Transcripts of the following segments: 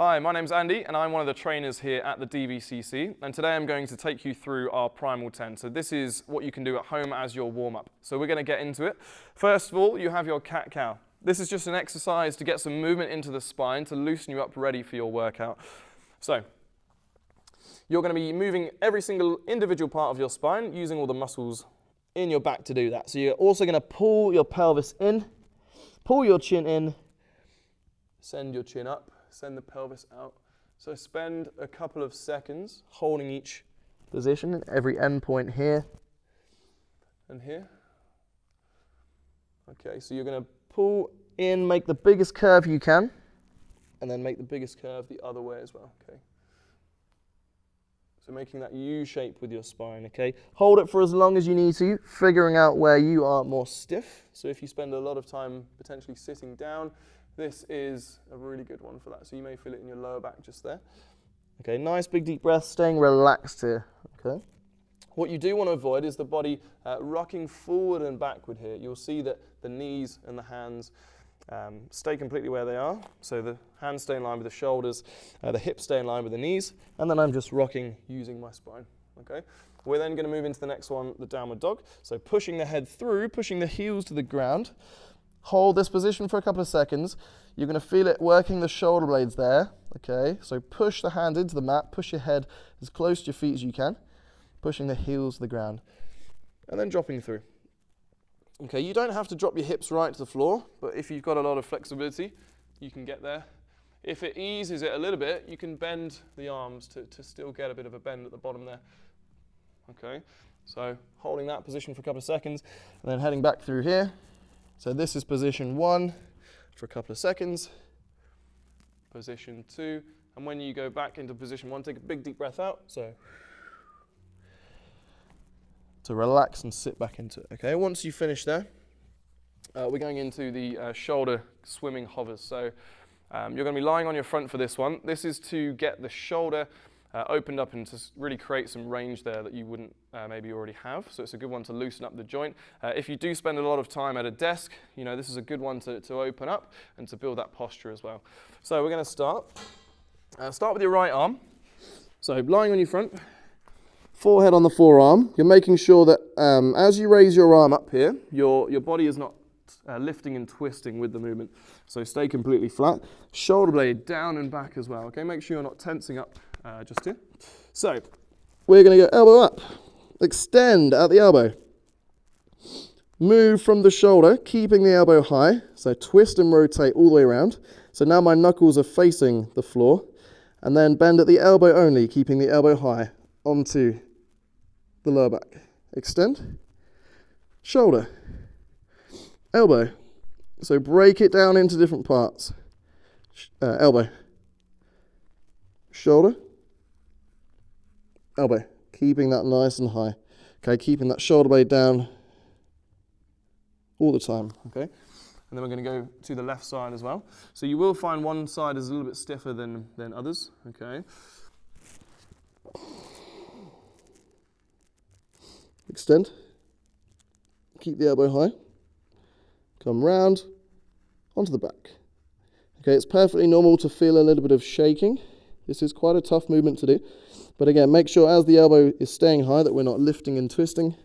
Hi, my name's Andy and I'm one of the trainers here at the DVCC, and today I'm going to take you through our Primal 10. So this is what you can do at home as your warm-up. So we're going to get into it. First of all, you have your cat-cow. This is just an exercise to get some movement into the spine to loosen you up ready for your workout. So you're going to be moving every single individual part of your spine using all the muscles in your back to do that. So you're also going to pull your pelvis in, pull your chin in, send your chin up, send the pelvis out. So spend a couple of seconds holding each position, every end point here and here. Okay, so you're going to pull in, make the biggest curve you can, and then make the biggest curve the other way as well, okay? So making that U shape with your spine, okay? Hold it for as long as you need to, figuring out where you are more stiff. So if you spend a lot of time potentially sitting down, this is a really good one for that. So you may feel it in your lower back just there. Okay, nice big deep breath, staying relaxed here, okay? What you do want to avoid is the body rocking forward and backward here. You'll see that the knees and the hands stay completely where they are. So the hands stay in line with the shoulders, the hips stay in line with the knees, and then I'm just rocking using my spine, okay? We're then going to move into the next one, the downward dog. So pushing the head through, pushing the heels to the ground. Hold this position for a couple of seconds. You're going to feel it working the shoulder blades there, okay? So push the hand into the mat, push your head as close to your feet as you can, pushing the heels to the ground, and then dropping through. Okay, you don't have to drop your hips right to the floor, but if you've got a lot of flexibility, you can get there. If it eases it a little bit, you can bend the arms to still get a bit of a bend at the bottom there. Okay, so holding that position for a couple of seconds, and then heading back through here. So this is position 1 for a couple of seconds, position 2, and when you go back into position 1, take a big deep breath out, so to relax and sit back into it. Okay, once you finish there, we're going into the shoulder swimming hovers. So you're going to be lying on your front for this one. This is to get the shoulder opened up and to really create some range there that you wouldn't maybe already have. So it's a good one to loosen up the joint. If you do spend a lot of time at a desk, you know, this is a good one to open up and to build that posture as well. So we're going to start with your right arm. So lying on your front, forehead on the forearm. You're making sure that as you raise your arm up here, your body is not lifting and twisting with the movement. So stay completely flat. Shoulder blade down and back as well. Okay, make sure you're not tensing up just here. So we're going to go elbow up. Extend at the elbow. Move from the shoulder, keeping the elbow high. So twist and rotate all the way around. So now my knuckles are facing the floor. And then bend at the elbow only, keeping the elbow high onto the lower back. Extend. Shoulder. Elbow. So break it down into different parts. Elbow. Shoulder. Elbow. Keeping that nice and high. Okay, keeping that shoulder blade down all the time. Okay, and then we're going to go to the left side as well. So you will find one side is a little bit stiffer than others. Okay. Extend. Keep the elbow high. Come round onto the back. Okay, it's perfectly normal to feel a little bit of shaking. This is quite a tough movement to do. But again, make sure as the elbow is staying high that we're not lifting and twisting.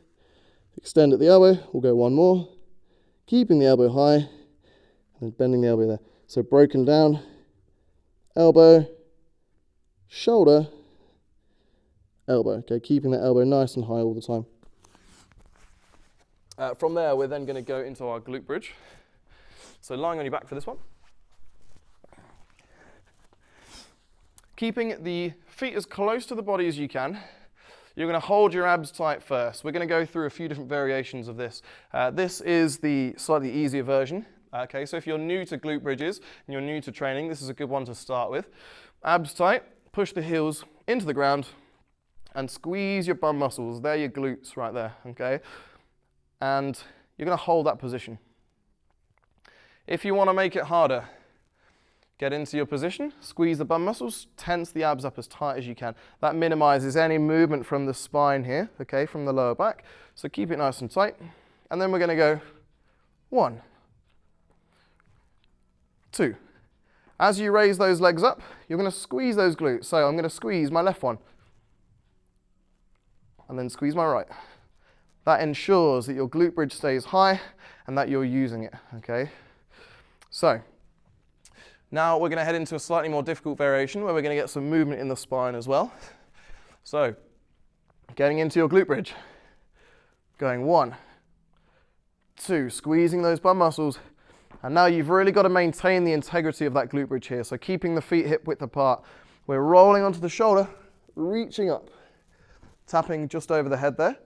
Extend at the elbow. We'll go one more. Keeping the elbow high and bending the elbow there. So broken down. Elbow. Shoulder. Elbow. Okay, keeping that elbow nice and high all the time. From there, we're then going to go into our glute bridge. So lying on your back for this one. Keeping the feet as close to the body as you can. You're going to hold your abs tight first. We're going to go through a few different variations of this. This is the slightly easier version. Okay, so if you're new to glute bridges and you're new to training, this is a good one to start with. Abs tight, push the heels into the ground and squeeze your bum muscles. They're your glutes right there, okay? And you're going to hold that position. If you want to make it harder, get into your position, squeeze the bum muscles, tense the abs up as tight as you can. That minimizes any movement from the spine here, okay, from the lower back. So keep it nice and tight. And then we're going to go 1, 2, As you raise those legs up, you're going to squeeze those glutes. So I'm going to squeeze my left one and then squeeze my right. That ensures that your glute bridge stays high and that you're using it, okay? So now we're going to head into a slightly more difficult variation where we're going to get some movement in the spine as well. So getting into your glute bridge, going 1, 2, squeezing those bum muscles. And now you've really got to maintain the integrity of that glute bridge here. So keeping the feet hip width apart. We're rolling onto the shoulder, reaching up, tapping just over the head there.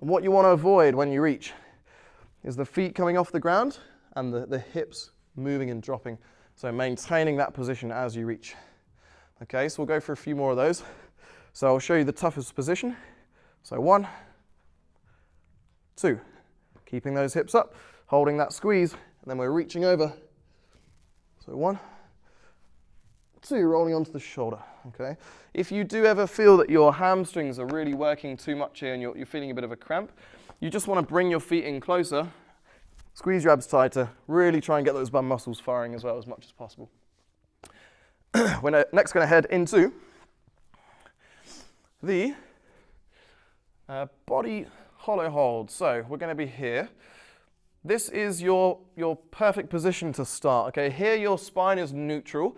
And what you want to avoid when you reach is the feet coming off the ground and the hips moving and dropping. So maintaining that position as you reach. Okay, so we'll go for a few more of those. So I'll show you the toughest position. So 1, 2. Keeping those hips up, holding that squeeze, and then we're reaching over. So 1, 2, rolling onto the shoulder, okay? If you do ever feel that your hamstrings are really working too much here and you're feeling a bit of a cramp, you just want to bring your feet in closer, squeeze your abs tighter, really try and get those bum muscles firing as well as much as possible. We're next going to head into the body hollow hold. So we're going to be here. This is your perfect position to start. Okay, here your spine is neutral.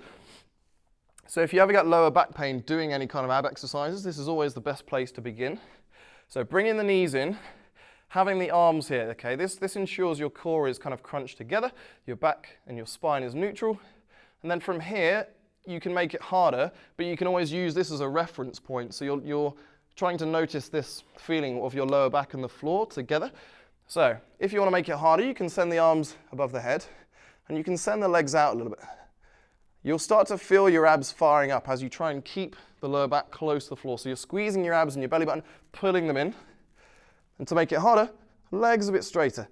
So if you ever get lower back pain doing any kind of ab exercises, this is always the best place to begin. So bringing the knees in, having the arms here. Okay, this ensures your core is kind of crunched together, your back and your spine is neutral. And then from here, you can make it harder, but you can always use this as a reference point. So you're trying to notice this feeling of your lower back and the floor together. So if you want to make it harder, you can send the arms above the head and you can send the legs out a little bit. You'll start to feel your abs firing up as you try and keep the lower back close to the floor. So you're squeezing your abs and your belly button, pulling them in. And to make it harder, legs a bit straighter.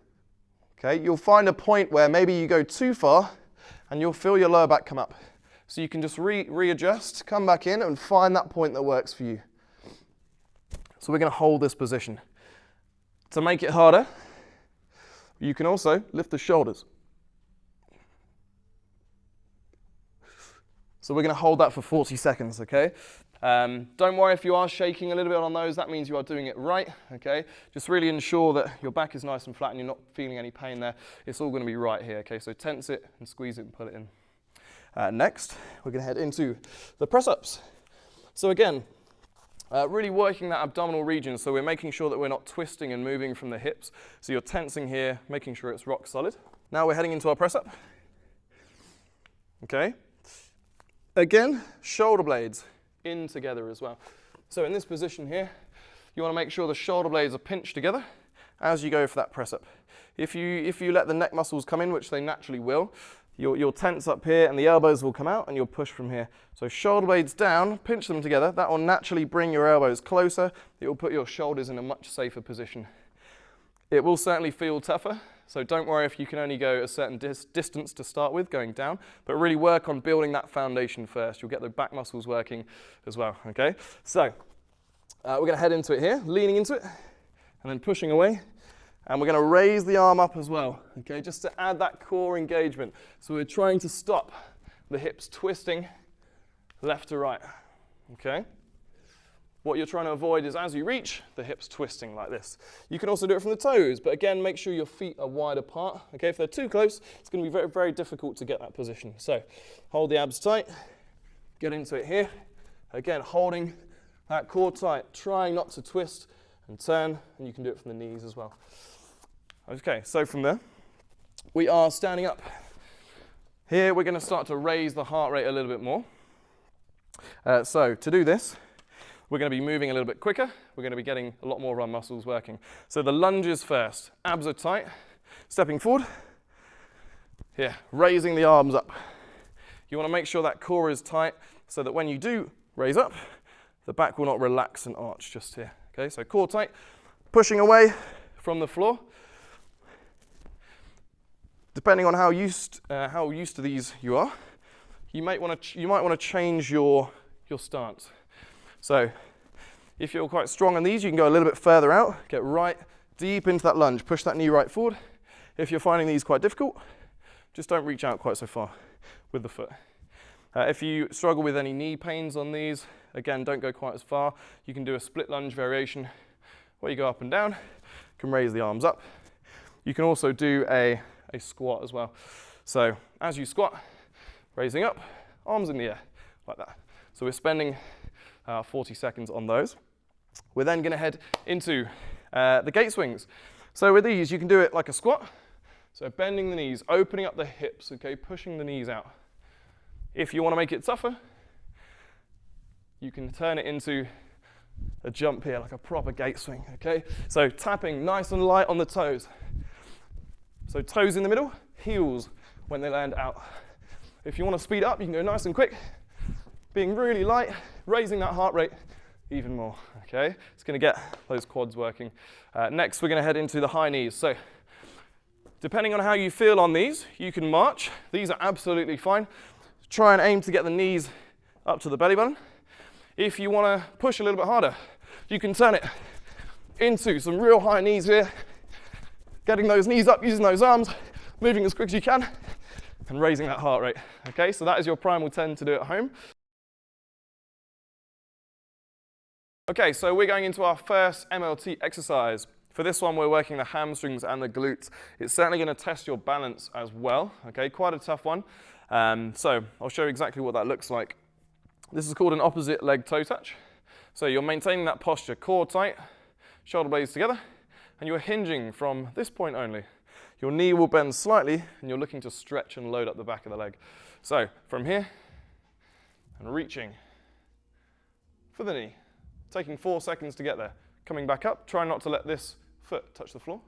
Okay, you'll find a point where maybe you go too far and you'll feel your lower back come up. So you can just readjust, come back in and find that point that works for you. So we're going to hold this position. To make it harder, you can also lift the shoulders. So we're going to hold that for 40 seconds, okay? Don't worry if you are shaking a little bit on those, that means you are doing it right, okay? Just really ensure that your back is nice and flat and you're not feeling any pain there. It's all going to be right here, okay? So tense it and squeeze it and pull it in. Next, we're going to head into the press-ups. So again, really working that abdominal region, so we're making sure that we're not twisting and moving from the hips. So you're tensing here, making sure it's rock solid. Now we're heading into our press-up. Okay. Again, shoulder blades in together as well. So in this position here, you want to make sure the shoulder blades are pinched together as you go for that press-up. If you let the neck muscles come in, which they naturally will, you'll tense up here and the elbows will come out and you'll push from here. So shoulder blades down, pinch them together. That will naturally bring your elbows closer. It will put your shoulders in a much safer position. It will certainly feel tougher, so don't worry if you can only go a certain distance to start with, going down, but really work on building that foundation first. You'll get the back muscles working as well, okay? So we're going to head into it here, leaning into it and then pushing away. And we're going to raise the arm up as well, okay, just to add that core engagement. So we're trying to stop the hips twisting left to right, okay? What you're trying to avoid is as you reach, the hips twisting like this. You can also do it from the toes, but again, make sure your feet are wide apart, okay? If they're too close, it's going to be very, very difficult to get that position. So hold the abs tight, get into it here. Again, holding that core tight, trying not to twist and turn, and you can do it from the knees as well. Okay, so from there, we are standing up. Here, we're going to start to raise the heart rate a little bit more. So to do this, we're going to be moving a little bit quicker. We're going to be getting a lot more of our muscles working. So the lunges first. Abs are tight. Stepping forward. Here, raising the arms up. You want to make sure that core is tight so that when you do raise up, the back will not relax and arch just here. Okay, so core tight, pushing away from the floor. Depending on how used to these you are, you might want to change your stance. So if you're quite strong on these, you can go a little bit further out, get right deep into that lunge, push that knee right forward. If you're finding these quite difficult, just don't reach out quite so far with the foot. If you struggle with any knee pains on these, again, don't go quite as far. You can do a split lunge variation where you go up and down, you can raise the arms up. You can also do a squat as well. So as you squat, raising up, arms in the air, like that. So we're spending 40 seconds on those. We're then going to head into the gate swings. So with these, you can do it like a squat. So bending the knees, opening up the hips, okay, pushing the knees out. If you want to make it tougher, you can turn it into a jump here, like a proper gate swing, okay? So tapping nice and light on the toes. So toes in the middle, heels when they land out. If you want to speed up, you can go nice and quick, being really light, raising that heart rate even more, okay? It's going to get those quads working. Next, we're going to head into the high knees. So depending on how you feel on these, you can march. These are absolutely fine. Try and aim to get the knees up to the belly button. If you want to push a little bit harder, you can turn it into some real high knees here, getting those knees up, using those arms, moving as quick as you can, and raising that heart rate. Okay, so that is your primal 10 to do at home. Okay, so we're going into our first MLT exercise. For this one, we're working the hamstrings and the glutes. It's certainly going to test your balance as well. Okay, quite a tough one. So I'll show you exactly what that looks like. This is called an opposite leg toe touch. So you're maintaining that posture, core tight, shoulder blades together, and you're hinging from this point only. Your knee will bend slightly, and you're looking to stretch and load up the back of the leg. So from here, and reaching for the knee, taking 4 seconds to get there. Coming back up, try not to let this foot touch the floor.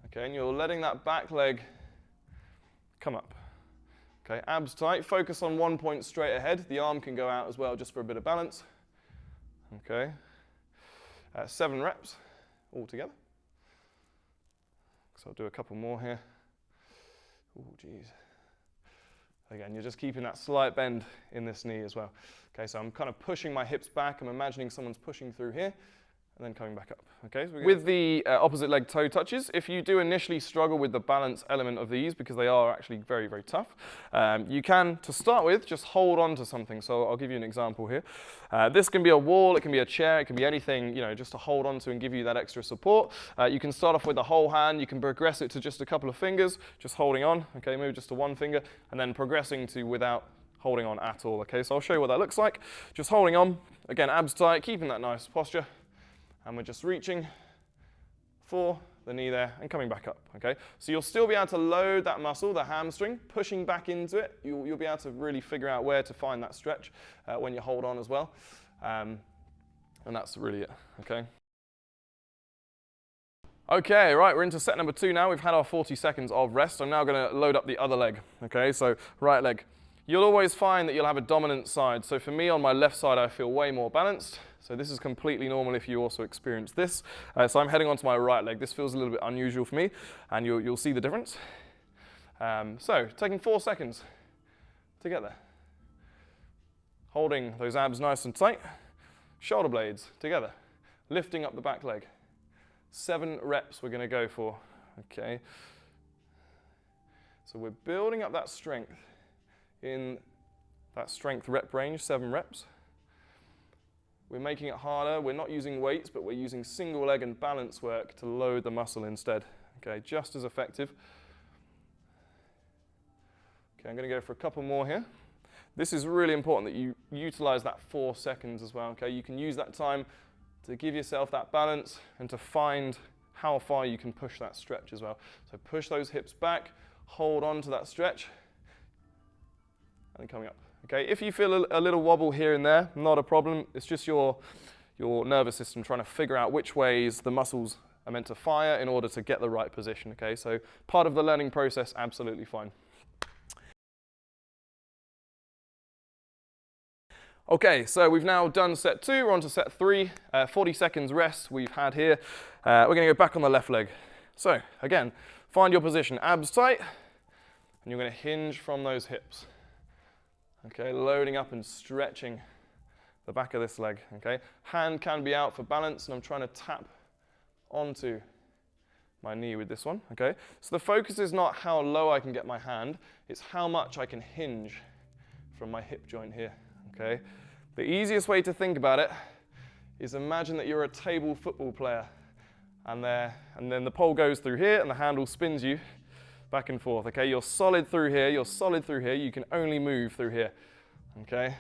Okay, and you're letting that back leg come up. Okay, abs tight, focus on 1 point straight ahead. The arm can go out as well, just for a bit of balance. Okay, 7 reps all together. So I'll do a couple more here. Oh, geez. Again, you're just keeping that slight bend in this knee as well. Okay, so I'm kind of pushing my hips back. I'm imagining someone's pushing through here, and then coming back up. Okay, so with the opposite leg toe touches, if you do initially struggle with the balance element of these, because they are actually very, very tough, you can, to start with, just hold on to something. So I'll give you an example here. This can be a wall, it can be a chair, it can be anything, you know, just to hold on to and give you that extra support. You can start off with the whole hand, you can progress it to just a couple of fingers, just holding on, okay, maybe just to one finger, and then progressing to without holding on at all, okay? So I'll show you what that looks like. Just holding on, again, abs tight, keeping that nice posture. And we're just reaching for the knee there and coming back up, okay? So you'll still be able to load that muscle, the hamstring, pushing back into it. You'll be able to really figure out where to find that stretch when you hold on as well. And that's really it, okay? Okay, right, we're into set number 2 now. We've had our 40 seconds of rest. I'm now gonna load up the other leg, okay? So right leg. You'll always find that you'll have a dominant side. So for me, on my left side, I feel way more balanced. So this is completely normal if you also experience this. So I'm heading onto my right leg. This feels a little bit unusual for me, and you'll see the difference. So taking 4 seconds to get there. Holding those abs nice and tight. Shoulder blades together. Lifting up the back leg. 7 reps we're going to go for. Okay. So we're building up that strength in that strength rep range, 7 reps. We're making it harder. We're not using weights, but we're using single leg and balance work to load the muscle instead. Okay, just as effective. Okay, I'm going to go for a couple more here. This is really important that you utilize that 4 seconds as well. Okay, you can use that time to give yourself that balance and to find how far you can push that stretch as well. So push those hips back, hold on to that stretch, and coming up. Okay, if you feel a little wobble here and there, not a problem. It's just your nervous system trying to figure out which ways the muscles are meant to fire in order to get the right position. Okay, so part of the learning process, absolutely fine. Okay, so we've now done set 2, we're on to set 3, 40 seconds rest we've had here. We're going to go back on the left leg. So again, find your position, abs tight, and you're going to hinge from those hips. Okay, loading up and stretching the back of this leg, okay? Hand can be out for balance, and I'm trying to tap onto my knee with this one, okay? So the focus is not how low I can get my hand, it's how much I can hinge from my hip joint here, okay? The easiest way to think about it is imagine that you're a table football player and then the pole goes through here and the handle spins you back and forth, okay? You're solid through here, you can only move through here, okay?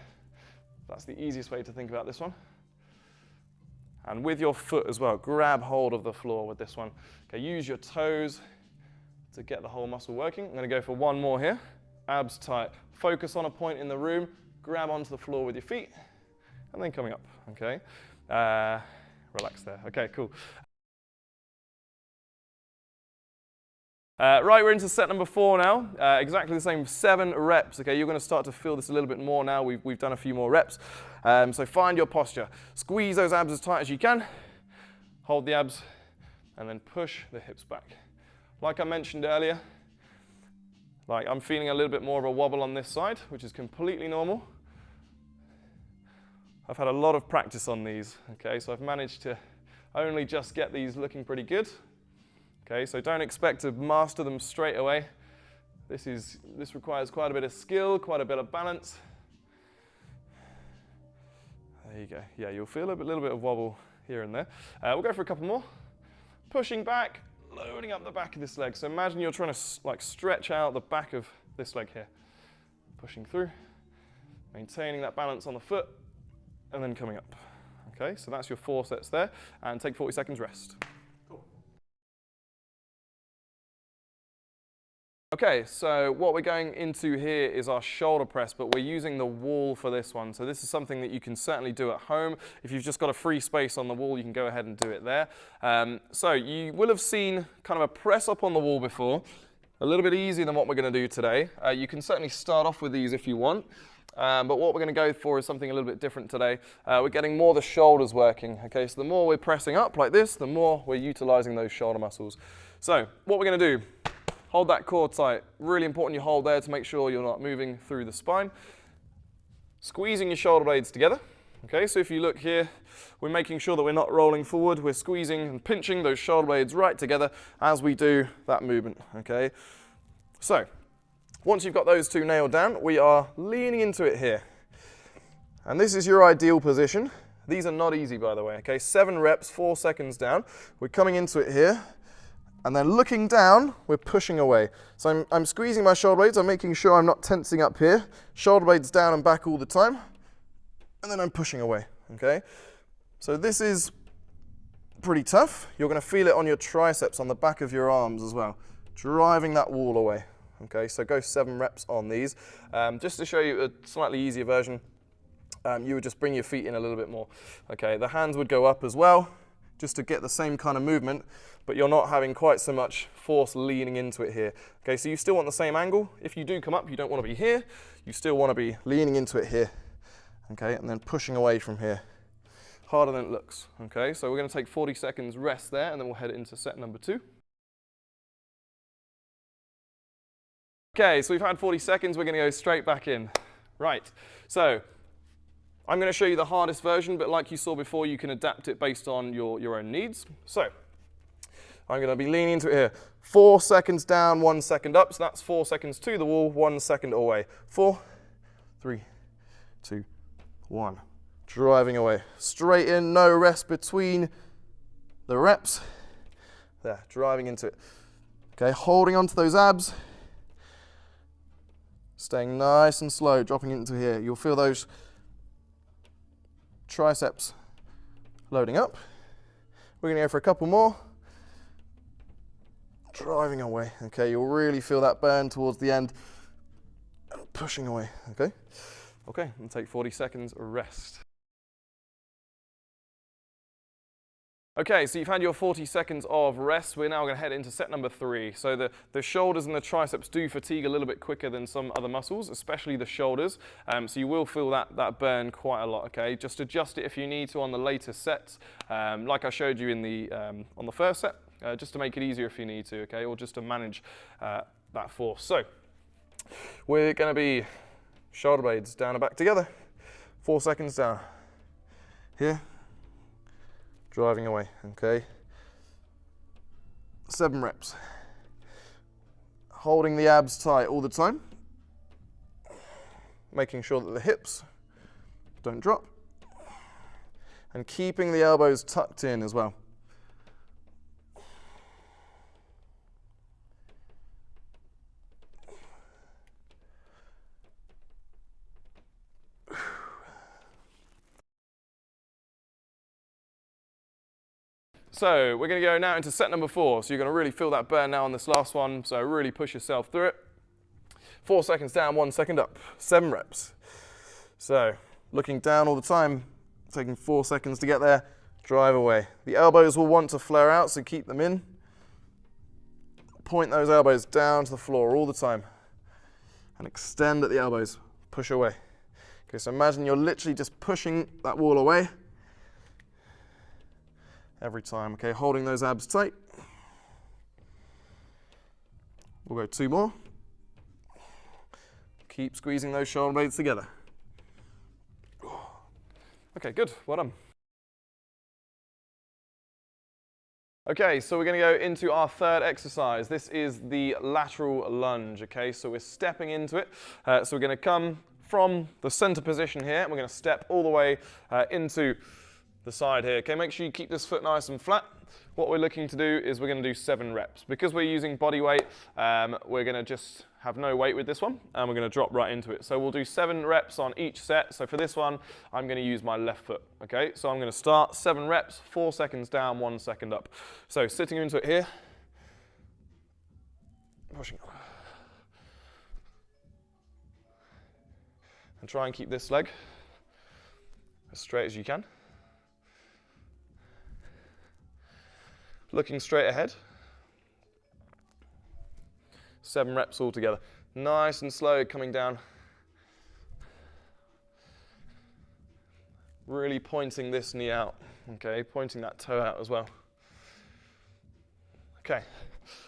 That's the easiest way to think about this one. And with your foot as well, grab hold of the floor with this one. Okay, use your toes to get the whole muscle working. I'm going to go for one more here. Abs tight. Focus on a point in the room. Grab onto the floor with your feet. And then coming up, okay? Relax there. Okay, cool. Right, we're into set number 4 now. Exactly the same 7 reps. Okay, you're going to start to feel this a little bit more now. We've done a few more reps. So find your posture. Squeeze those abs as tight as you can. Hold the abs, and then push the hips back. Like I mentioned earlier, like I'm feeling a little bit more of a wobble on this side, which is completely normal. I've had a lot of practice on these. Okay, so I've managed to only just get these looking pretty good. Okay, so don't expect to master them straight away. This requires quite a bit of skill, quite a bit of balance. There you go. Yeah, you'll feel a little bit of wobble here and there. We'll go for a couple more. Pushing back, loading up the back of this leg. So imagine you're trying to like stretch out the back of this leg here. Pushing through, maintaining that balance on the foot, and then coming up. Okay, so that's your 4 sets there, and take 40 seconds rest. Okay, so what we're going into here is our shoulder press, but we're using the wall for this one. So this is something that you can certainly do at home. If you've just got a free space on the wall, you can go ahead and do it there. So you will have seen kind of a press up on the wall before, a little bit easier than what we're going to do today. You can certainly start off with these if you want, but what we're going to go for is something a little bit different today. We're getting more the shoulders working. Okay, so the more we're pressing up like this, the more we're utilizing those shoulder muscles. So what we're going to do, hold that core tight. Really important you hold there to make sure you're not moving through the spine. Squeezing your shoulder blades together. Okay, so if you look here, we're making sure that we're not rolling forward. We're squeezing and pinching those shoulder blades right together as we do that movement. Okay, so once you've got those 2 nailed down, we are leaning into it here. And this is your ideal position. These are not easy, by the way. Okay, 7 reps, 4 seconds down. We're coming into it here. And then looking down, we're pushing away. So I'm squeezing my shoulder blades. I'm making sure I'm not tensing up here. Shoulder blades down and back all the time. And then I'm pushing away, okay? So this is pretty tough. You're going to feel it on your triceps, on the back of your arms as well. Driving that wall away, okay? So go 7 reps on these. Just to show you a slightly easier version, you would just bring your feet in a little bit more. Okay, the hands would go up as well, just to get the same kind of movement, but you're not having quite so much force leaning into it here. Okay, so you still want the same angle. If you do come up, you don't want to be here. You still want to be leaning into it here. Okay, and then pushing away from here. Harder than it looks. Okay, so we're going to take 40 seconds rest there, and then we'll head into set number 2. Okay, so we've had 40 seconds. We're going to go straight back in. Right, so I'm going to show you the hardest version, but like you saw before, you can adapt it based on your own needs. So I'm going to be leaning into it here. 4 seconds down, 1 second up. So that's 4 seconds to the wall, 1 second away. 4, 3, 2, 1. Driving away. Straight in, no rest between the reps. There, driving into it. Okay, holding onto those abs. Staying nice and slow, dropping into here. You'll feel those triceps loading up. We're going to go for a couple more. Driving away. Okay, you'll really feel that burn towards the end. And pushing away. Okay. Okay, and take 40 seconds rest. Okay, so you've had your 40 seconds of rest. We're now going to head into set number 3. So the shoulders and the triceps do fatigue a little bit quicker than some other muscles, especially the shoulders. So you will feel that burn quite a lot, okay? Just adjust it if you need to on the later sets, like I showed you in the, on the first set, just to make it easier if you need to, okay? Or just to manage that force. So we're going to be shoulder blades down and back together. 4 seconds down. Here. Driving away, okay? 7 reps. Holding the abs tight all the time. Making sure that the hips don't drop. And keeping the elbows tucked in as well. So we're going to go now into set number 4. So you're going to really feel that burn now on this last one. So really push yourself through it. 4 seconds down, 1 second up. 7 reps. So looking down all the time, taking 4 seconds to get there. Drive away. The elbows will want to flare out, so keep them in. Point those elbows down to the floor all the time. And extend at the elbows. Push away. Okay, so imagine you're literally just pushing that wall away. Every time, okay, holding those abs tight. We'll go 2 more. Keep squeezing those shoulder blades together. Okay, good, well done. Okay, so we're going to go into our third exercise. This is the lateral lunge, okay, so we're stepping into it. So we're going to come from the center position here, and we're going to step all the way into the side here. Okay, make sure you keep this foot nice and flat. What we're looking to do is we're going to do 7 reps. Because we're using body weight, we're going to just have no weight with this one, and we're going to drop right into it. So we'll do 7 reps on each set. So for this one, I'm going to use my left foot. Okay, so I'm going to start 7 reps, 4 seconds down, 1 second up. So sitting into it here, pushing up. And try and keep this leg as straight as you can. Looking straight ahead. 7 reps all together. Nice and slow coming down. Really pointing this knee out, okay, pointing that toe out as well. Okay,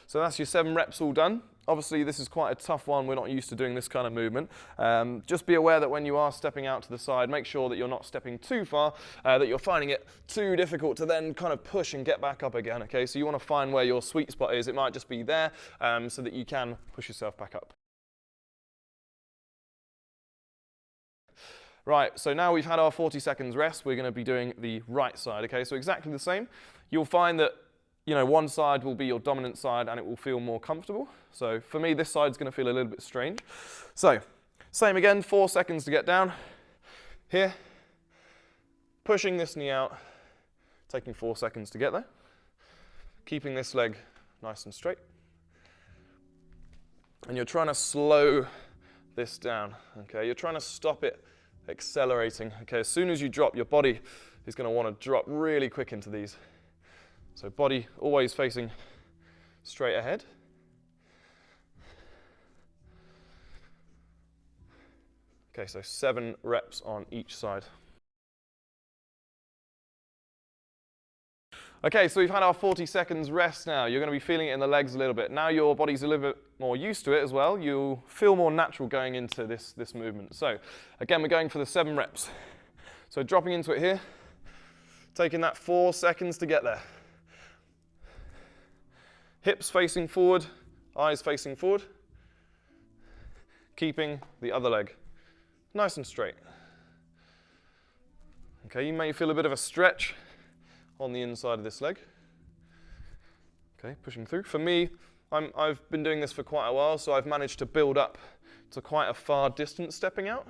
so that's your 7 reps all done. Obviously, this is quite a tough one. We're not used to doing this kind of movement. Just be aware that when you are stepping out to the side, make sure that you're not stepping too far, that you're finding it too difficult to then kind of push and get back up again, okay? So you want to find where your sweet spot is. It might just be there so that you can push yourself back up. Right, so now we've had our 40 seconds rest, we're going to be doing the right side, okay? So exactly the same. You'll find that one side will be your dominant side and it will feel more comfortable. So for me, this side's going to feel a little bit strange. So same again, 4 seconds to get down. Here, pushing this knee out, taking 4 seconds to get there. Keeping this leg nice and straight. And you're trying to slow this down, okay? You're trying to stop it accelerating, okay? As soon as you drop, your body is going to want to drop really quick into these. So body always facing straight ahead. Okay, so 7 reps on each side. Okay, so we've had our 40 seconds rest now. You're going to be feeling it in the legs a little bit. Now your body's a little bit more used to it as well. You'll feel more natural going into this movement. So again, we're going for the 7 reps. So dropping into it here, taking that 4 seconds to get there. Hips facing forward, eyes facing forward. Keeping the other leg nice and straight. Okay, you may feel a bit of a stretch on the inside of this leg. Okay, pushing through. For me, I've been doing this for quite a while, so I've managed to build up to quite a far distance stepping out.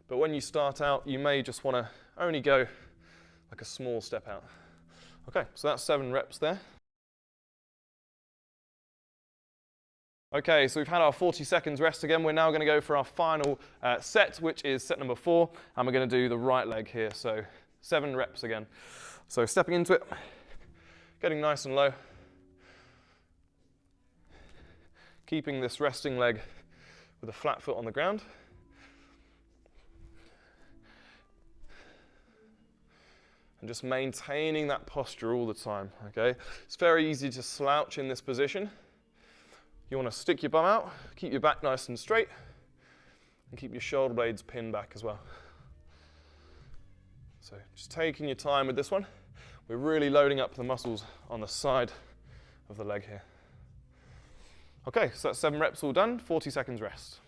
But when you start out, you may just want to only go like a small step out. Okay, so that's 7 reps there. Okay, so we've had our 40 seconds rest again. We're now going to go for our final set, which is set number 4, and we're going to do the right leg here. So 7 reps again. So stepping into it, getting nice and low, keeping this resting leg with a flat foot on the ground. And just maintaining that posture all the time, okay? It's very easy to slouch in this position. You want to stick your bum out, keep your back nice and straight, and keep your shoulder blades pinned back as well. So just taking your time with this one. We're really loading up the muscles on the side of the leg here. Okay, so that's 7 reps all done, 40 seconds rest.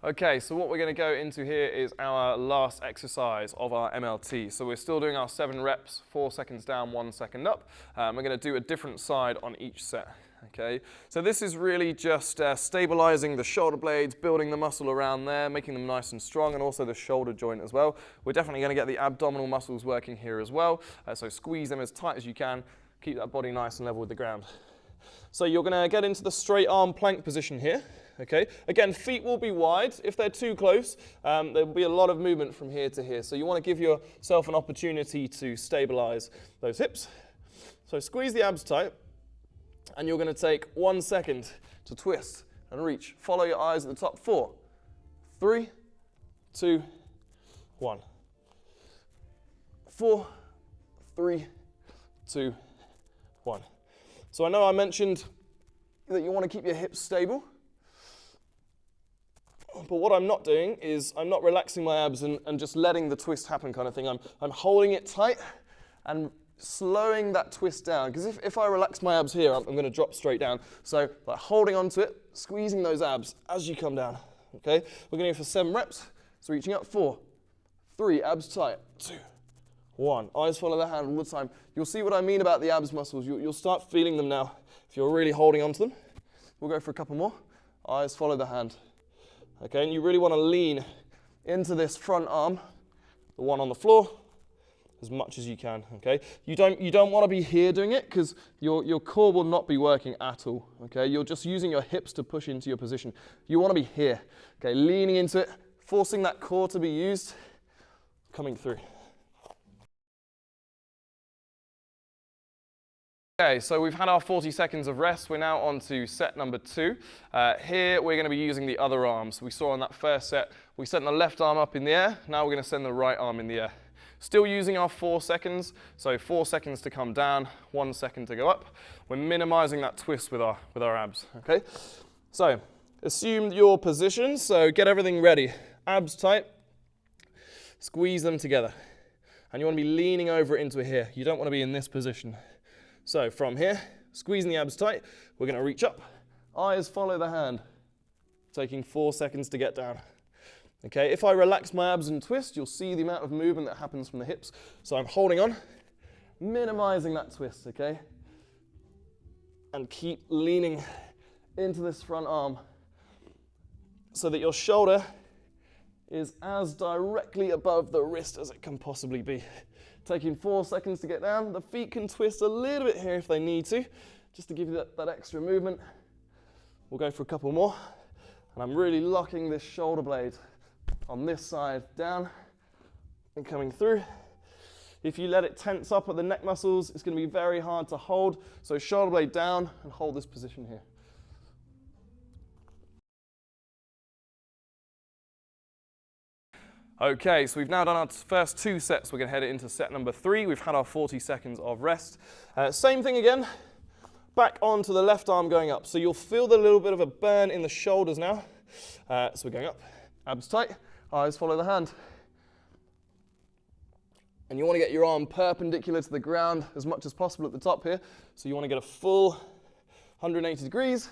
Okay, so what we're going to go into here is our last exercise of our MLT. So we're still doing our 7 reps, 4 seconds down, 1 second up. We're going to do a different side on each set. Okay, so this is really just stabilizing the shoulder blades, building the muscle around there, making them nice and strong, and also the shoulder joint as well. We're definitely going to get the abdominal muscles working here as well. So squeeze them as tight as you can. Keep that body nice and level with the ground. So you're going to get into the straight arm plank position here. Okay. Again, feet will be wide. If they're too close, there will be a lot of movement from here to here. So you want to give yourself an opportunity to stabilize those hips. So squeeze the abs tight, and you're going to take 1 second to twist and reach. Follow your eyes at the top. 4, 3, 2, 1. 4, 3, 2, 1. So I know I mentioned that you want to keep your hips stable. But what I'm not doing is I'm not relaxing my abs and just letting the twist happen kind of thing. I'm holding it tight and slowing that twist down. Because if I relax my abs here, I'm going to drop straight down. So like holding onto it, squeezing those abs as you come down. Okay, we're going to go for 7 reps. So reaching up, 4, 3, abs tight, 2, 1. Eyes follow the hand all the time. You'll see what I mean about the abs muscles. You'll start feeling them now if you're really holding onto them. We'll go for a couple more. Eyes follow the hand. Okay, and you really want to lean into this front arm, the one on the floor, as much as you can. Okay, you don't want to be here doing it because your core will not be working at all. Okay, you're just using your hips to push into your position. You want to be here. Okay, leaning into it, forcing that core to be used, coming through. Okay, so we've had our 40 seconds of rest. We're now on to set number 2. Here we're going to be using the other arms. We saw in that first set, we sent the left arm up in the air. Now we're going to send the right arm in the air. Still using our 4 seconds. So 4 seconds to come down, 1 second to go up. We're minimizing that twist with our abs. Okay, so assume your position. So get everything ready. Abs tight. Squeeze them together. And you want to be leaning over it into here. You don't want to be in this position. So from here, squeezing the abs tight, we're going to reach up. Eyes follow the hand, taking 4 seconds to get down. Okay, if I relax my abs and twist, you'll see the amount of movement that happens from the hips. So I'm holding on, minimizing that twist, okay? And keep leaning into this front arm so that your shoulder is as directly above the wrist as it can possibly be. Taking 4 seconds to get down. The feet can twist a little bit here if they need to, just to give you that extra movement. We'll go for a couple more. And I'm really locking this shoulder blade on this side down and coming through. If you let it tense up at the neck muscles, it's going to be very hard to hold. So shoulder blade down and hold this position here. Okay, so we've now done our first 2 sets. We're going to head into set number 3. We've had our 40 seconds of rest. Same thing again, back onto the left arm going up. So you'll feel the little bit of a burn in the shoulders now. So we're going up, abs tight, eyes follow the hand. And you want to get your arm perpendicular to the ground as much as possible at the top here. So you want to get a full 180 degrees,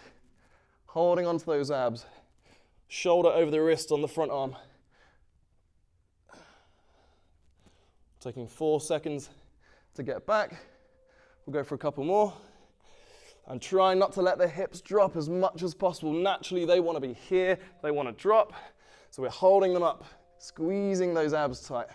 holding onto those abs. Shoulder over the wrist on the front arm. Taking 4 seconds to get back. We'll go for a couple more. And try not to let the hips drop as much as possible. Naturally, they want to be here. They want to drop. So we're holding them up, squeezing those abs tight.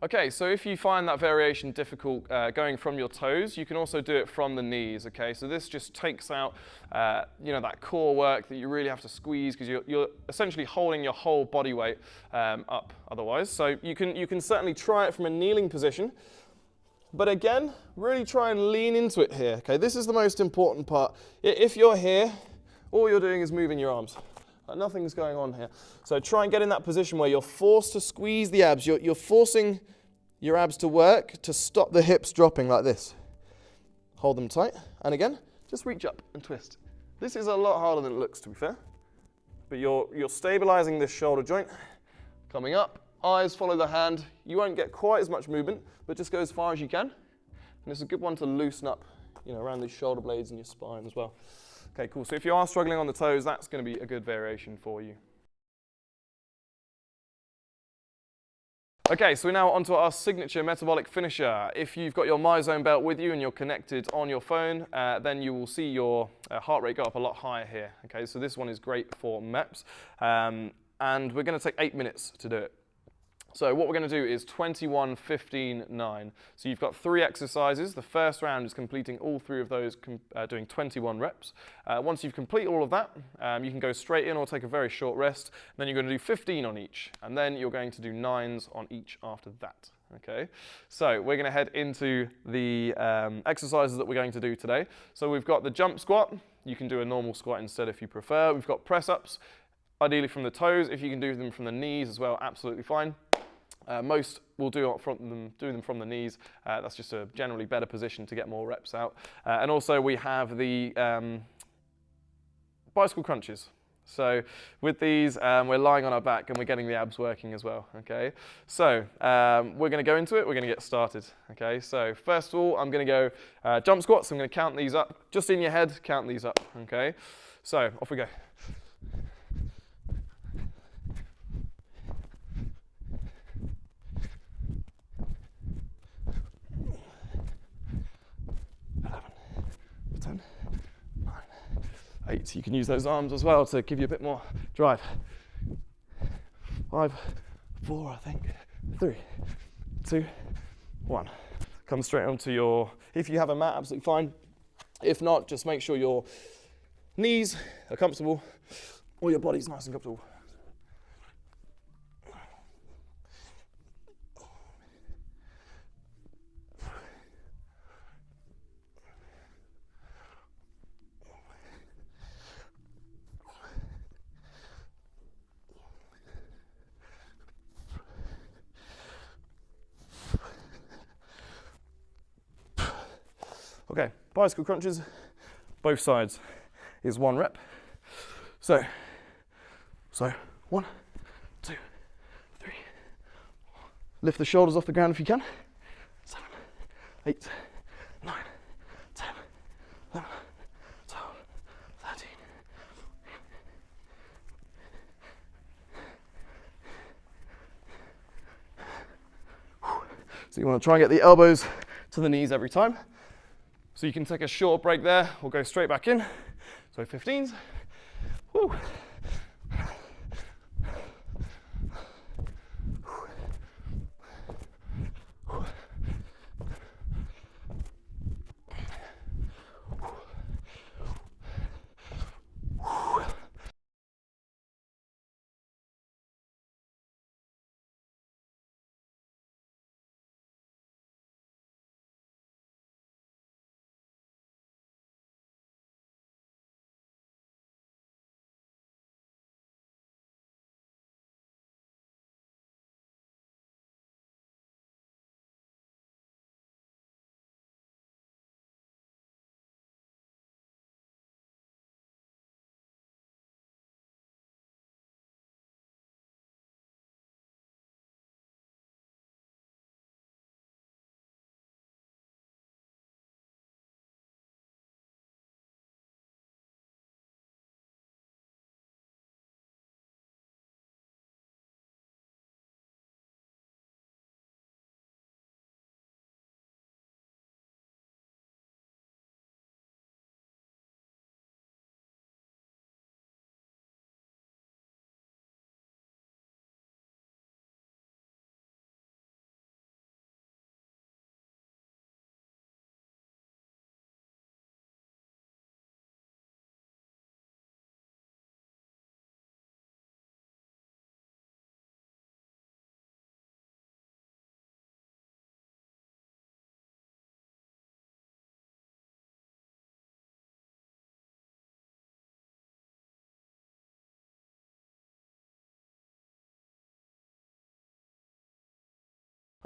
Okay, so if you find that variation difficult going from your toes, you can also do it from the knees, okay? So this just takes out, that core work that you really have to squeeze because you're essentially holding your whole body weight up otherwise. So you can certainly try it from a kneeling position, but again, really try and lean into it here, okay? This is the most important part. If you're here, all you're doing is moving your arms. Nothing's going on here. So try and get in that position where you're forced to squeeze the abs. You're forcing your abs to work to stop the hips dropping like this. Hold them tight. And again, just reach up and twist. This is a lot harder than it looks, to be fair. but you're stabilizing this shoulder joint, coming up, eyes follow the hand. You won't get quite as much movement, but just go as far as you can. And it's a good one to loosen up, around these shoulder blades and your spine as well. Okay, cool. So if you are struggling on the toes, that's going to be a good variation for you. Okay, so we're now onto our signature metabolic finisher. If you've got your MyZone belt with you and you're connected on your phone, then you will see your heart rate go up a lot higher here. Okay, so this one is great for MEPS, and we're going to take 8 minutes to do it. So what we're going to do is 21, 15, 9. So you've got 3 exercises. The first round is completing all 3 of those, doing 21 reps. Once you've completed all of that, you can go straight in or take a very short rest. Then you're going to do 15 on each, and then you're going to do 9s on each after that. Okay, so we're going to head into the exercises that we're going to do today. So we've got the jump squat. You can do a normal squat instead if you prefer. We've got press-ups, ideally from the toes. If you can do them from the knees as well, absolutely fine. Most will do them from the knees. That's just a generally better position to get more reps out. And also we have the bicycle crunches. So with these, we're lying on our back and we're getting the abs working as well. Okay. So we're going to go into it. We're going to get started. Okay. So first of all, I'm going to go jump squats. I'm going to count these up. Just in your head, count these up. Okay. So off we go. 10, 9, 8. You can use those arms as well to give you a bit more drive. 5, 4, I think. 3, 2, 1. Come straight onto your, if you have a mat, absolutely fine. If not, just make sure your knees are comfortable or your body's nice and comfortable. Okay, bicycle crunches, both sides is 1 rep. So 1, 2, 3. Lift the shoulders off the ground if you can. 7, 8, 9, 10, 11, 12, 13. So you want to try and get the elbows to the knees every time. So you can take a short break there, or go straight back in. So 15s. Woo.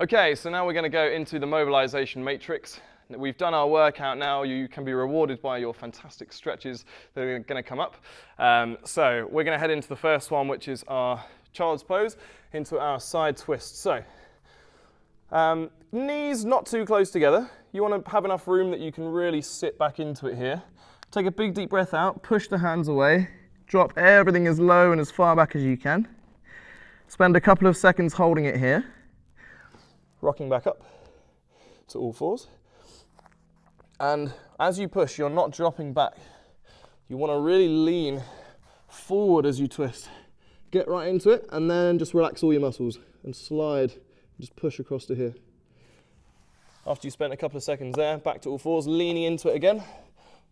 Okay, so now we're going to go into the mobilization matrix. we've done our workout now. You can be rewarded by your fantastic stretches that are going to come up. So we're going to head into the first one, which is our child's pose, into our side twist. So knees not too close together. You want to have enough room that you can really sit back into it here. Take a big deep breath out, push the hands away, drop everything as low and as far back as you can. Spend a couple of seconds holding it here. Rocking back up to all fours. And as you push, you're not dropping back. You want to really lean forward as you twist. Get right into it and then just relax all your muscles and slide. Just push across to here. After you spent a couple of seconds there, back to all fours, leaning into it again.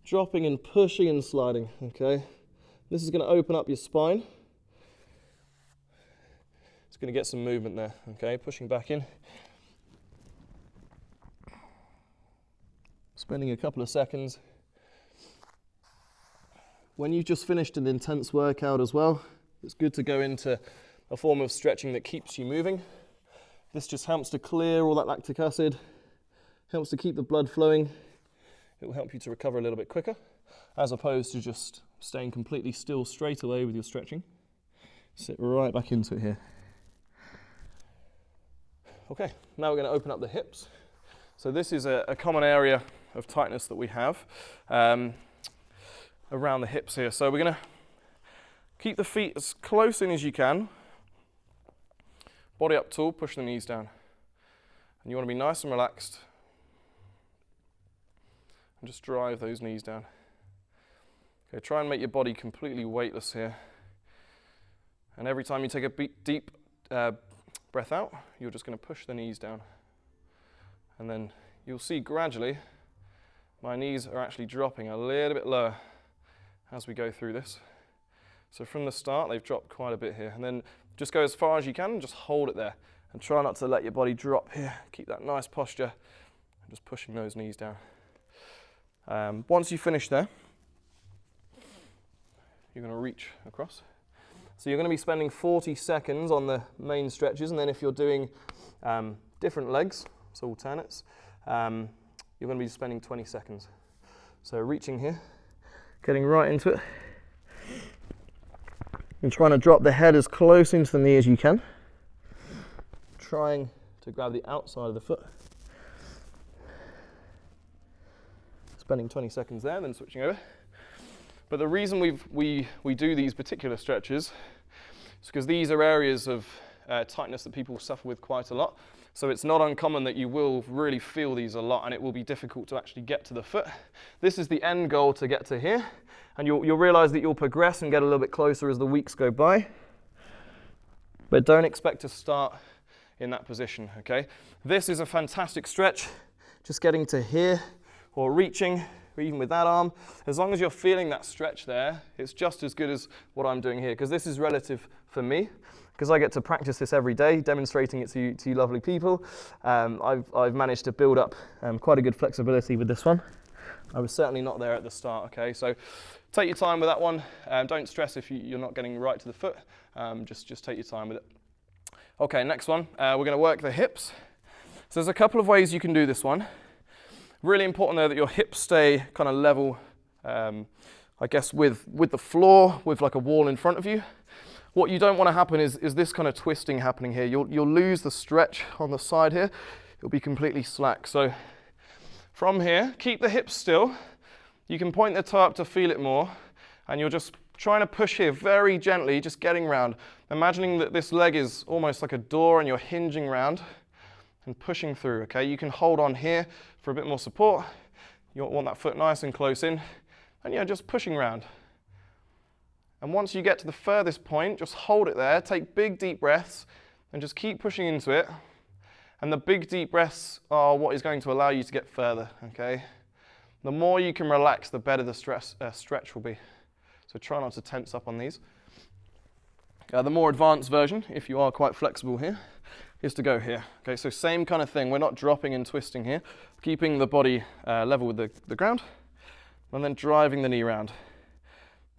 Dropping and pushing and sliding, okay? This is going to open up your spine. It's going to get some movement there, okay? Pushing back in. Spending a couple of seconds. When you've just finished an intense workout as well, it's good to go into a form of stretching that keeps you moving. This just helps to clear all that lactic acid, helps to keep the blood flowing. It will help you to recover a little bit quicker, as opposed to just staying completely still straight away with your stretching. Sit right back into it here. Okay, now we're going to open up the hips. So this is a common area of tightness that we have around the hips here. So we're going to keep the feet as close in as you can. Body up tall, push the knees down. And you want to be nice and relaxed. And just drive those knees down. Okay, try and make your body completely weightless here. And every time you take a deep breath out, you're just going to push the knees down. And then you'll see gradually my knees are actually dropping a little bit lower as we go through this. So from the start, they've dropped quite a bit here. And then just go as far as you can and just hold it there. And try not to let your body drop here. Keep that nice posture and just pushing those knees down. Once you finish there, you're going to reach across. So you're going to be spending 40 seconds on the main stretches, and then if you're doing different legs, so alternates, you're going to be spending 20 seconds. So reaching here, getting right into it, and trying to drop the head as close into the knee as you can. Trying to grab the outside of the foot. Spending 20 seconds there, then switching over. But the reason we do these particular stretches is because these are areas of tightness that people suffer with quite a lot. So it's not uncommon that you will really feel these a lot and it will be difficult to actually get to the foot. This is the end goal, to get to here. And you'll realize that you'll progress and get a little bit closer as the weeks go by. But don't expect to start in that position, okay? This is a fantastic stretch, just getting to here or reaching, or even with that arm. As long as you're feeling that stretch there, it's just as good as what I'm doing here, because this is relative for me, because I get to practice this every day, demonstrating it to you lovely people. I've managed to build up quite a good flexibility with this one. I was certainly not there at the start, okay? So take your time with that one. Don't stress if you're not getting right to the foot. Just take your time with it. Okay, next one, we're going to work the hips. So there's a couple of ways you can do this one. Really important though that your hips stay kind of level, I guess with the floor, with like a wall in front of you. What you don't want to happen is this kind of twisting happening here. You'll lose the stretch on the side here. It'll be completely slack. So from here, keep the hips still. You can point the toe up to feel it more, and you're just trying to push here very gently, just getting round. Imagining that this leg is almost like a door and you're hinging round and pushing through, okay? You can hold on here for a bit more support. You want that foot nice and close in, and you're just pushing round. And once you get to the furthest point, just hold it there, take big deep breaths, and just keep pushing into it. And the big deep breaths are what is going to allow you to get further, okay? The more you can relax, the better the stretch will be. So try not to tense up on these. The more advanced version, if you are quite flexible here, is to go here. Okay, so same kind of thing. We're not dropping and twisting here, keeping the body level with the ground, and then driving the knee round.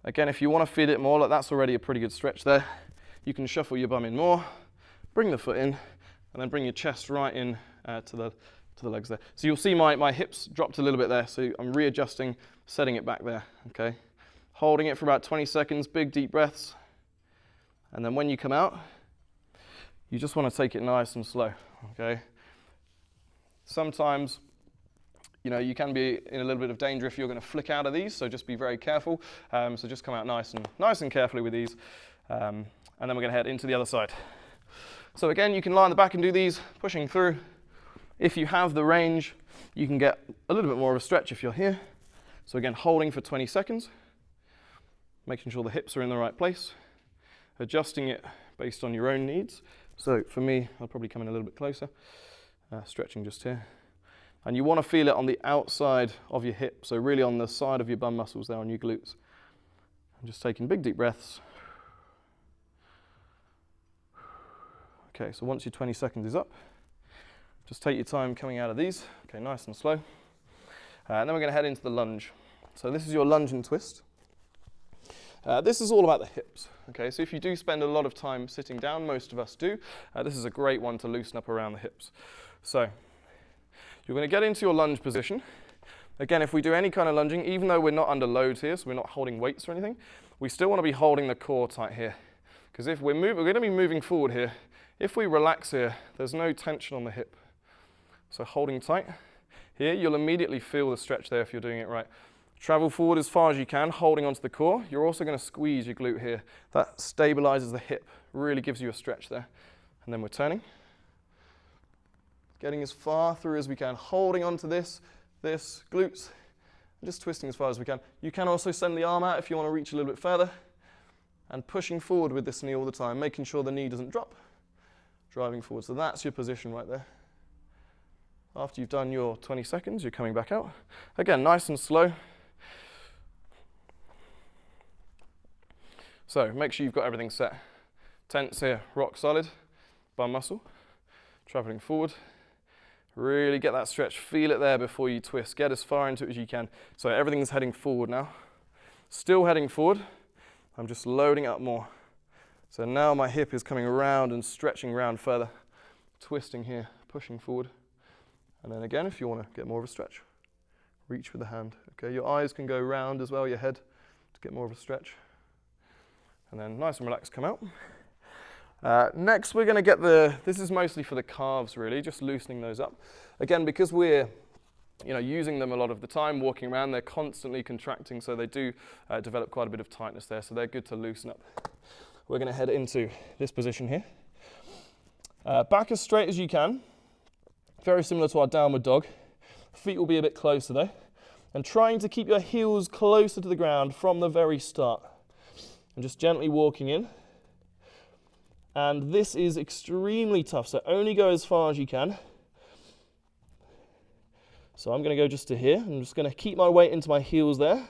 Again, if you want to feel it more, like that's already a pretty good stretch there. You can shuffle your bum in more, bring the foot in, and then bring your chest right in to to the legs there. So you'll see my hips dropped a little bit there, so I'm readjusting, setting it back there, okay? Holding it for about 20 seconds, big deep breaths. And then when you come out, you just want to take it nice and slow, okay? Sometimes, you know, you can be in a little bit of danger if you're going to flick out of these, so just be very careful. So just come out nice and carefully with these. And then we're going to head into the other side. So again, you can lie on the back and do these, pushing through. If you have the range, you can get a little bit more of a stretch if you're here. So again, holding for 20 seconds, making sure the hips are in the right place, adjusting it based on your own needs. So for me, I'll probably come in a little bit closer, stretching just here. And you want to feel it on the outside of your hip, so really on the side of your bum muscles there on your glutes. I'm just taking big deep breaths. Okay, so once your 20 seconds is up, just take your time coming out of these. Okay, nice and slow. And then we're going to head into the lunge. So this is your lunge and twist. This is all about the hips. Okay, so if you do spend a lot of time sitting down, most of us do, this is a great one to loosen up around the hips. So you're going to get into your lunge position. Again, if we do any kind of lunging, even though we're not under load here, so we're not holding weights or anything, we still want to be holding the core tight here. Because if we're going to be moving forward here, if we relax here, there's no tension on the hip. So holding tight here, you'll immediately feel the stretch there if you're doing it right. Travel forward as far as you can, holding onto the core. You're also going to squeeze your glute here. That stabilizes the hip, really gives you a stretch there. And then we're turning. Getting as far through as we can, holding onto this glutes, and just twisting as far as we can. You can also send the arm out if you want to reach a little bit further, and pushing forward with this knee all the time, making sure the knee doesn't drop, driving forward. So that's your position right there. After you've done your 20 seconds, you're coming back out. Again, nice and slow. So make sure you've got everything set. Tense here, rock solid, bum muscle, traveling forward. Really get that stretch, feel it there before you twist. Get as far into it as you can. So everything's heading forward now. Still heading forward. I'm just loading up more. So now my hip is coming around and stretching around further. Twisting here, pushing forward. And then again, if you want to get more of a stretch, reach with the hand. Okay, your eyes can go round as well, your head, to get more of a stretch. And then nice and relaxed, come out. Next, we're going to get this is mostly for the calves really, just loosening those up. Again, because we're using them a lot of the time, walking around, they're constantly contracting, so they do develop quite a bit of tightness there, so they're good to loosen up. We're going to head into this position here. Back as straight as you can, very similar to our downward dog. Feet will be a bit closer though, and trying to keep your heels closer to the ground from the very start. And just gently walking in. And this is extremely tough, so only go as far as you can. So I'm going to go just to here. I'm just going to keep my weight into my heels there.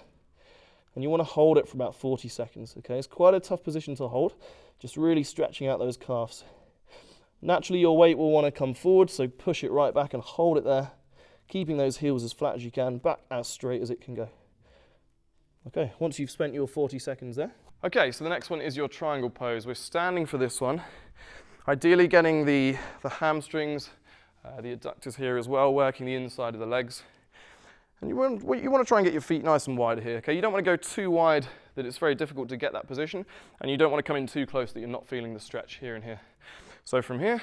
And you want to hold it for about 40 seconds, okay? It's quite a tough position to hold, just really stretching out those calves. Naturally, your weight will want to come forward, so push it right back and hold it there, keeping those heels as flat as you can, back as straight as it can go. Okay, once you've spent your 40 seconds there. Okay, so the next one is your triangle pose. We're standing for this one. Ideally getting the hamstrings, the adductors here as well, working the inside of the legs. And you want to try and get your feet nice and wide here, okay? You don't want to go too wide that it's very difficult to get that position, and you don't want to come in too close that you're not feeling the stretch here and here. So from here,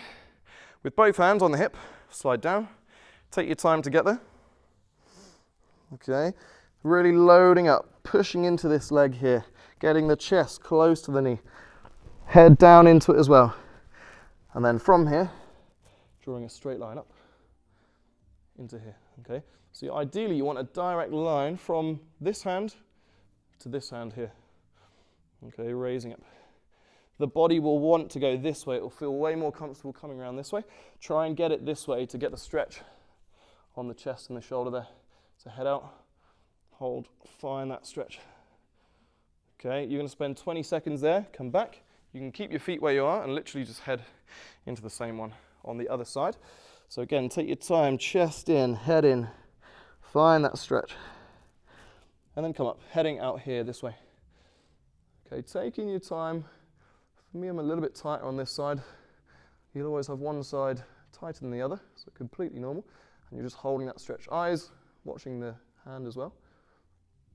with both hands on the hip, slide down. Take your time to get there. Okay, really loading up, pushing into this leg here, getting the chest close to the knee. Head down into it as well. And then from here, drawing a straight line up into here, okay? So ideally you want a direct line from this hand to this hand here. Okay, raising up. The body will want to go this way. It will feel way more comfortable coming around this way. Try and get it this way to get the stretch on the chest and the shoulder there. So head out, hold, find that stretch. Okay, you're going to spend 20 seconds there, come back. You can keep your feet where you are and literally just head into the same one on the other side. So again, take your time, chest in, head in, find that stretch. And then come up, heading out here this way. Okay, taking your time. For me, I'm a little bit tighter on this side. You'll always have one side tighter than the other, so completely normal. And you're just holding that stretch. Eyes, watching the hand as well.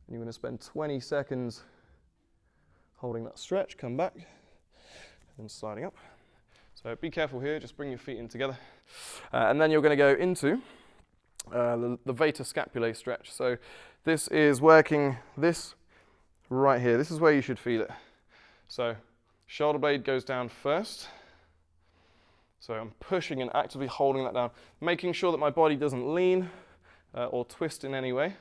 And you're going to spend 20 seconds holding that stretch, come back, and sliding up. So be careful here, just bring your feet in together. And then you're going to go into the Vata Scapulae stretch. So this is working this right here. This is where you should feel it. So shoulder blade goes down first. So I'm pushing and actively holding that down, making sure that my body doesn't lean or twist in any way.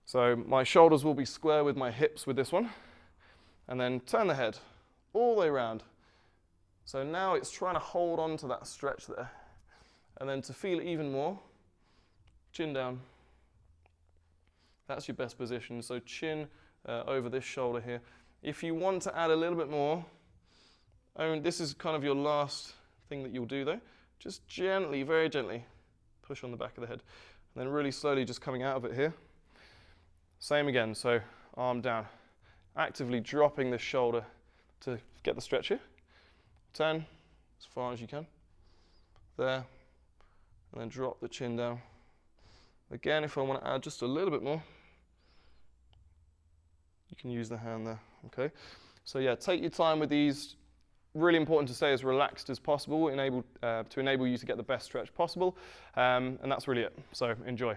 So my shoulders will be square with my hips with this one. And then turn the head all the way around. So now it's trying to hold on to that stretch there. And then to feel it even more, chin down. That's your best position. So chin over this shoulder here. If you want to add a little bit more, this is kind of your last thing that you'll do though. Just gently, very gently, push on the back of the head. And then really slowly just coming out of it here. Same again, so arm down. Actively dropping the shoulder to get the stretch here. 10, as far as you can. There, and then drop the chin down. Again, if I want to add just a little bit more, you can use the hand there, okay? So yeah, take your time with these. Really important to stay as relaxed as possible, to enable you to get the best stretch possible, and that's really it. So enjoy.